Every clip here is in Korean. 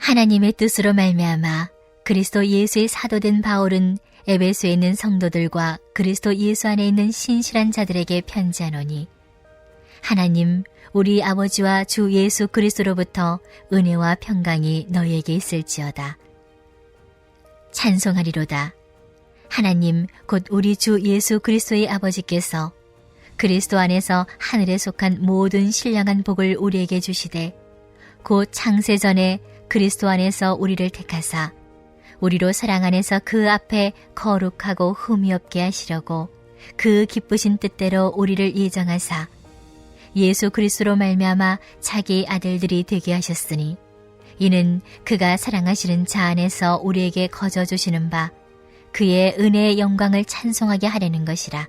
하나님의 뜻으로 말미암아 그리스도 예수의 사도된 바울은 에베소에 있는 성도들과 그리스도 예수 안에 있는 신실한 자들에게 편지하노니, 하나님 우리 아버지와 주 예수 그리스도로부터 은혜와 평강이 너희에게 있을지어다. 찬송하리로다. 하나님 곧 우리 주 예수 그리스도의 아버지께서 그리스도 안에서 하늘에 속한 모든 신령한 복을 우리에게 주시되, 곧 창세전에 그리스도 안에서 우리를 택하사 우리로 사랑 안에서 그 앞에 거룩하고 흠이 없게 하시려고 그 기쁘신 뜻대로 우리를 예정하사 예수 그리스도로 말미암아 자기 아들들이 되게 하셨으니, 이는 그가 사랑하시는 자 안에서 우리에게 거저 주시는 바 그의 은혜의 영광을 찬송하게 하려는 것이라.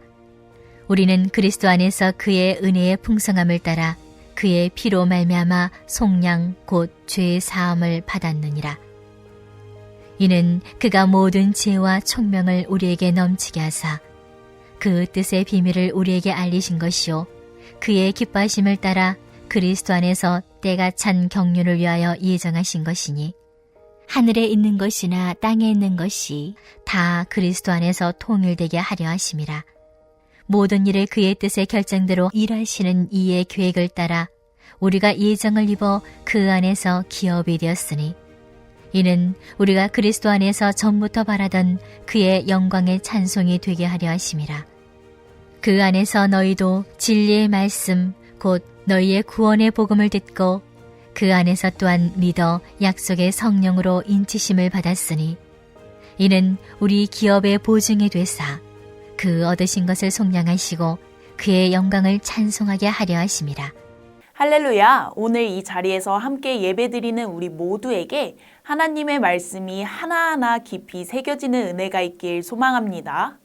우리는 그리스도 안에서 그의 은혜의 풍성함을 따라 그의 피로 말미암아 속량 곧 죄의 사함을 받았느니라. 이는 그가 모든 지혜와 총명을 우리에게 넘치게 하사 그 뜻의 비밀을 우리에게 알리신 것이요, 그의 기뻐하심을 따라 그리스도 안에서 때가 찬 경륜을 위하여 예정하신 것이니, 하늘에 있는 것이나 땅에 있는 것이 다 그리스도 안에서 통일되게 하려 하심이라. 모든 일을 그의 뜻의 결정대로 일하시는 이의 계획을 따라 우리가 예정을 입어 그 안에서 기업이 되었으니, 이는 우리가 그리스도 안에서 전부터 바라던 그의 영광의 찬송이 되게 하려 하심이라. 그 안에서 너희도 진리의 말씀 곧 너희의 구원의 복음을 듣고 그 안에서 또한 믿어 약속의 성령으로 인치심을 받았으니, 이는 우리 기업의 보증이 되사 그 얻으신 것을 속량하시고 그의 영광을 찬송하게 하려 하심이라. 할렐루야! 오늘 이 자리에서 함께 예배드리는 우리 모두에게 하나님의 말씀이 하나하나 깊이 새겨지는 은혜가 있길 소망합니다.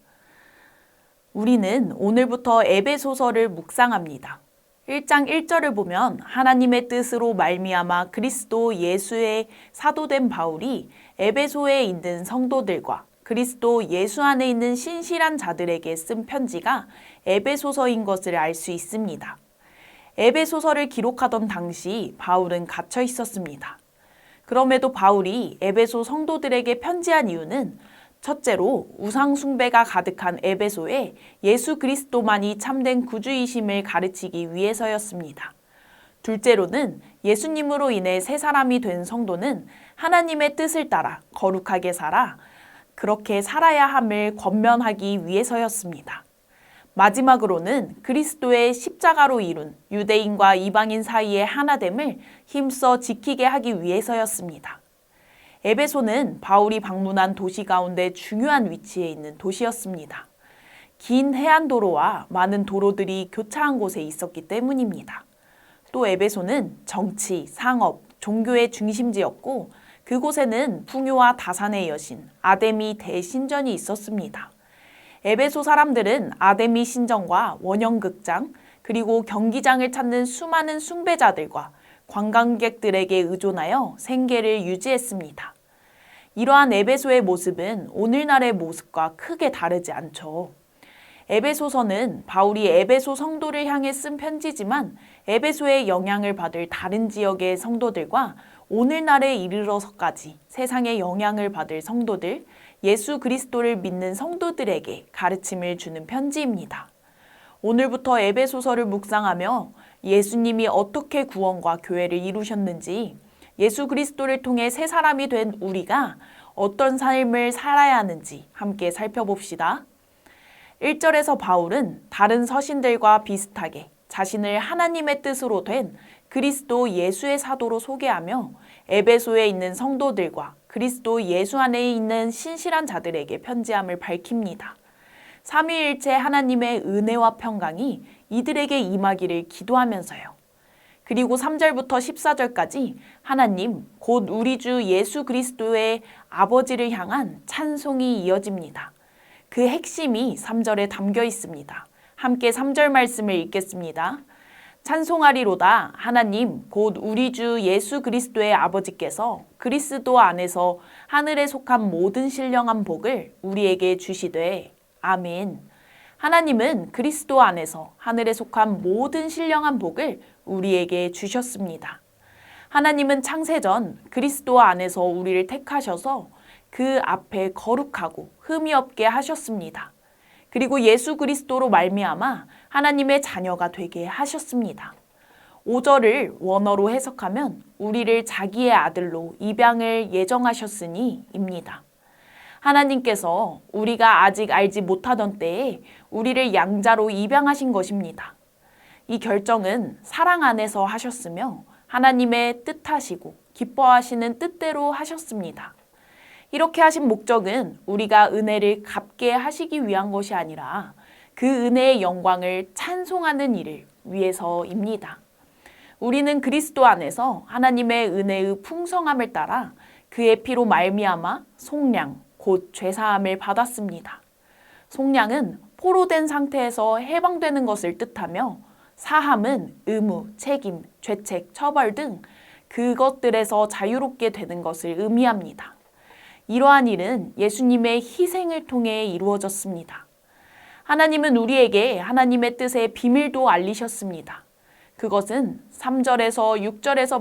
우리는 오늘부터 에베소서를 묵상합니다. 1장 1절을 보면 하나님의 뜻으로 말미암아 그리스도 예수의 사도된 바울이 에베소에 있는 성도들과 그리스도 예수 안에 있는 신실한 자들에게 쓴 편지가 에베소서인 것을 알 수 있습니다. 에베소서를 기록하던 당시 바울은 갇혀 있었습니다. 그럼에도 바울이 에베소 성도들에게 편지한 이유는 첫째로 우상 숭배가 가득한 에베소에 예수 그리스도만이 참된 구주이심을 가르치기 위해서였습니다. 둘째로는 예수님으로 인해 새 사람이 된 성도는 하나님의 뜻을 따라 거룩하게 살아 그렇게 살아야 함을 권면하기 위해서였습니다. 마지막으로는 그리스도의 십자가로 이룬 유대인과 이방인 사이의 하나됨을 힘써 지키게 하기 위해서였습니다. 에베소는 바울이 방문한 도시 가운데 중요한 위치에 있는 도시였습니다. 긴 해안도로와 많은 도로들이 교차한 곳에 있었기 때문입니다. 또 에베소는 정치, 상업, 종교의 중심지였고 그곳에는 풍요와 다산의 여신 아데미 대신전이 있었습니다. 에베소 사람들은 아데미 신전과 원형극장 그리고 경기장을 찾는 수많은 숭배자들과 관광객들에게 의존하여 생계를 유지했습니다. 이러한 에베소의 모습은 오늘날의 모습과 크게 다르지 않죠. 에베소서는 바울이 에베소 성도를 향해 쓴 편지지만 에베소의 영향을 받을 다른 지역의 성도들과 오늘날에 이르러서까지 세상에 영향을 받을 성도들, 예수 그리스도를 믿는 성도들에게 가르침을 주는 편지입니다. 오늘부터 에베소서를 묵상하며 예수님이 어떻게 구원과 교회를 이루셨는지, 예수 그리스도를 통해 새 사람이 된 우리가 어떤 삶을 살아야 하는지 함께 살펴봅시다. 1절에서 바울은 다른 서신들과 비슷하게 자신을 하나님의 뜻으로 된 그리스도 예수의 사도로 소개하며 에베소에 있는 성도들과 그리스도 예수 안에 있는 신실한 자들에게 편지함을 밝힙니다. 삼위일체 하나님의 은혜와 평강이 이들에게 임하기를 기도하면서요. 그리고 3절부터 14절까지 하나님 곧 우리 주 예수 그리스도의 아버지를 향한 찬송이 이어집니다. 그 핵심이 3절에 담겨 있습니다. 함께 3절 말씀을 읽겠습니다. 찬송하리로다. 하나님 곧 우리 주 예수 그리스도의 아버지께서 그리스도 안에서 하늘에 속한 모든 신령한 복을 우리에게 주시되. 아멘. 하나님은 그리스도 안에서 하늘에 속한 모든 신령한 복을 우리에게 주셨습니다. 하나님은 창세전 그리스도 안에서 우리를 택하셔서 그 앞에 거룩하고 흠이 없게 하셨습니다. 그리고 예수 그리스도로 말미암아 하나님의 자녀가 되게 하셨습니다. 5절을 원어로 해석하면 우리를 자기의 아들로 입양을 예정하셨으니입니다. 하나님께서 우리가 아직 알지 못하던 때에 우리를 양자로 입양하신 것입니다. 이 결정은 사랑 안에서 하셨으며 하나님의 뜻하시고 기뻐하시는 뜻대로 하셨습니다. 이렇게 하신 목적은 우리가 은혜를 갚게 하시기 위한 것이 아니라 그 은혜의 영광을 찬송하는 일을 위해서입니다. 우리는 그리스도 안에서 하나님의 은혜의 풍성함을 따라 그의 피로 말미암아 속량, 곧 죄사함을 받았습니다. 속량은 포로된 상태에서 해방되는 것을 뜻하며 사함은 의무, 책임, 죄책, 처벌 등 그것들에서 자유롭게 되는 것을 의미합니다. 이러한 일은 예수님의 희생을 통해 이루어졌습니다. 하나님은 우리에게 하나님의 뜻의 비밀도 알리셨습니다. 그것은 3절에서 6절에서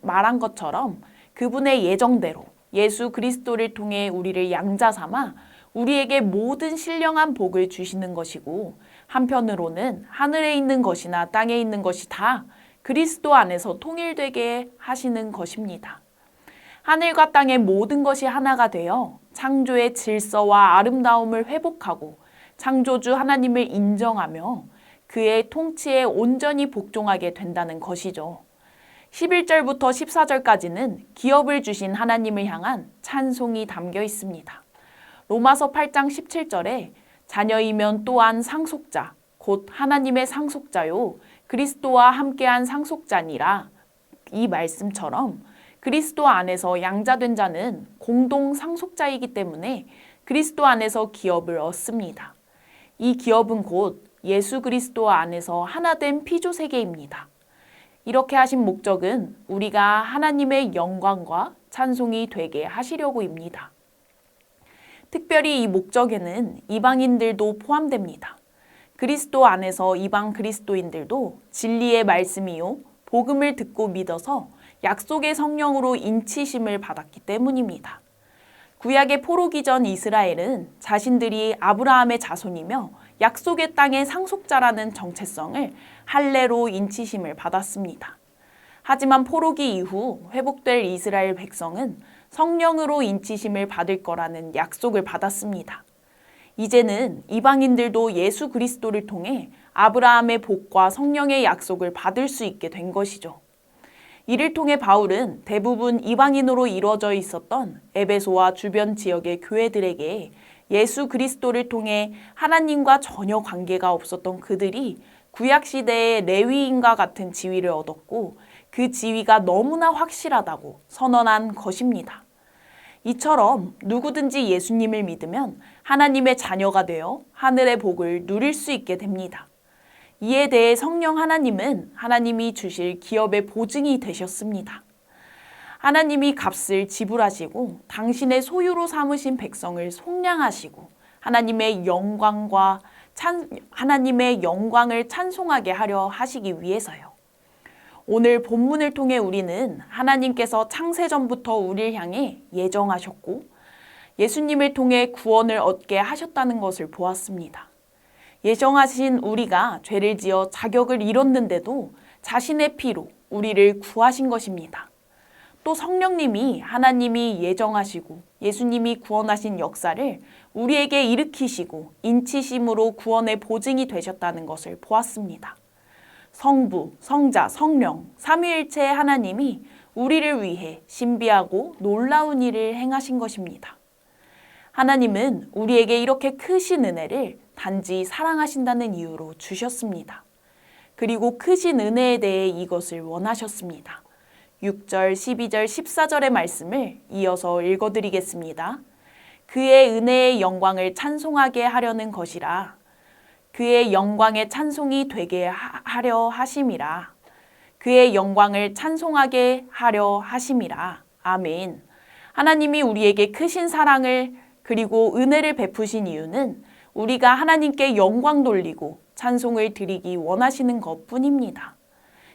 말한 것처럼 그분의 예정대로 예수 그리스도를 통해 우리를 양자 삼아 우리에게 모든 신령한 복을 주시는 것이고 한편으로는 하늘에 있는 것이나 땅에 있는 것이 다 그리스도 안에서 통일되게 하시는 것입니다. 하늘과 땅의 모든 것이 하나가 되어 창조의 질서와 아름다움을 회복하고 창조주 하나님을 인정하며 그의 통치에 온전히 복종하게 된다는 것이죠. 11절부터 14절까지는 기업을 주신 하나님을 향한 찬송이 담겨 있습니다. 로마서 8장 17절에 자녀이면 또한 상속자, 곧 하나님의 상속자요 그리스도와 함께한 상속자니라. 이 말씀처럼 그리스도 안에서 양자된 자는 공동 상속자이기 때문에 그리스도 안에서 기업을 얻습니다. 이 기업은 곧 예수 그리스도 안에서 하나된 피조세계입니다. 이렇게 하신 목적은 우리가 하나님의 영광과 찬송이 되게 하시려고입니다. 특별히 이 목적에는 이방인들도 포함됩니다. 그리스도 안에서 이방 그리스도인들도 진리의 말씀이요 복음을 듣고 믿어서 약속의 성령으로 인치심을 받았기 때문입니다. 구약의 포로기 전 이스라엘은 자신들이 아브라함의 자손이며 약속의 땅의 상속자라는 정체성을 할례로 인치심을 받았습니다. 하지만 포로기 이후 회복될 이스라엘 백성은 성령으로 인치심을 받을 거라는 약속을 받았습니다. 이제는 이방인들도 예수 그리스도를 통해 아브라함의 복과 성령의 약속을 받을 수 있게 된 것이죠. 이를 통해 바울은 대부분 이방인으로 이루어져 있었던 에베소와 주변 지역의 교회들에게 예수 그리스도를 통해 하나님과 전혀 관계가 없었던 그들이 구약시대의 레위인과 같은 지위를 얻었고 그 지위가 너무나 확실하다고 선언한 것입니다. 이처럼 누구든지 예수님을 믿으면 하나님의 자녀가 되어 하늘의 복을 누릴 수 있게 됩니다. 이에 대해 성령 하나님은 하나님이 주실 기업의 보증이 되셨습니다. 하나님이 값을 지불하시고 당신의 소유로 삼으신 백성을 속량하시고 하나님의 영광을 찬송하게 하려 하시기 위해서요. 오늘 본문을 통해 우리는 하나님께서 창세전부터 우리를 향해 예정하셨고 예수님을 통해 구원을 얻게 하셨다는 것을 보았습니다. 예정하신 우리가 죄를 지어 자격을 잃었는데도 자신의 피로 우리를 구하신 것입니다. 또 성령님이 하나님이 예정하시고 예수님이 구원하신 역사를 우리에게 일으키시고 인치심으로 구원의 보증이 되셨다는 것을 보았습니다. 성부, 성자, 성령, 삼위일체의 하나님이 우리를 위해 신비하고 놀라운 일을 행하신 것입니다. 하나님은 우리에게 이렇게 크신 은혜를 단지 사랑하신다는 이유로 주셨습니다. 그리고 크신 은혜에 대해 이것을 원하셨습니다. 6절, 12절, 14절의 말씀을 이어서 읽어드리겠습니다. 그의 은혜의 영광을 찬송하게 하려는 것이라. 그의 영광의 찬송이 되게 하려 하심이라. 그의 영광을 찬송하게 하려 하심이라. 아멘. 하나님이 우리에게 크신 사랑을 그리고 은혜를 베푸신 이유는 우리가 하나님께 영광 돌리고 찬송을 드리기 원하시는 것뿐입니다.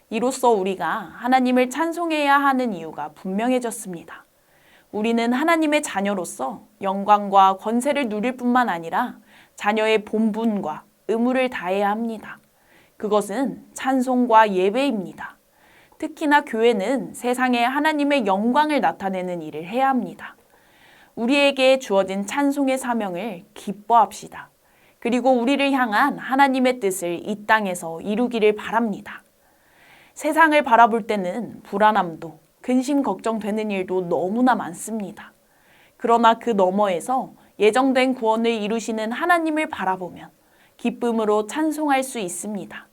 이로써 우리가 하나님을 찬송해야 하는 이유가 분명해졌습니다. 우리는 하나님의 자녀로서 영광과 권세를 누릴 뿐만 아니라 자녀의 본분과 의무를 다해야 합니다. 그것은 찬송과 예배입니다. 특히나 교회는 세상에 하나님의 영광을 나타내는 일을 해야 합니다. 우리에게 주어진 찬송의 사명을 기뻐합시다. 그리고 우리를 향한 하나님의 뜻을 이 땅에서 이루기를 바랍니다. 세상을 바라볼 때는 불안함도 근심 걱정되는 일도 너무나 많습니다. 그러나 그 너머에서 예정된 구원을 이루시는 하나님을 바라보면 기쁨으로 찬송할 수 있습니다.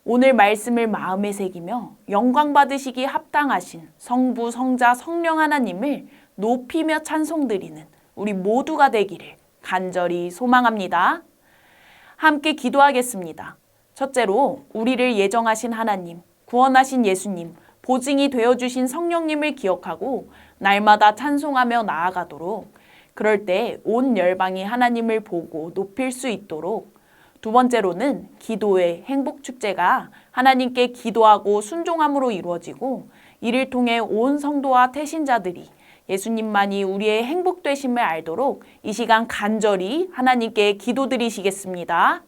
오늘 말씀을 마음에 새기며 영광 받으시기 합당하신 성부, 성자, 성령 하나님을 높이며 찬송드리는 우리 모두가 되기를 간절히 소망합니다. 함께 기도하겠습니다. 첫째로 우리를 예정하신 하나님, 구원하신 예수님, 보증이 되어주신 성령님을 기억하고 날마다 찬송하며 나아가도록, 그럴 때 온 열방이 하나님을 보고 높일 수 있도록, 두 번째로는 기도의 행복축제가 하나님께 기도하고 순종함으로 이루어지고 이를 통해 온 성도와 태신자들이 예수님만이 우리의 행복되심을 알도록 이 시간 간절히 하나님께 기도드리시겠습니다.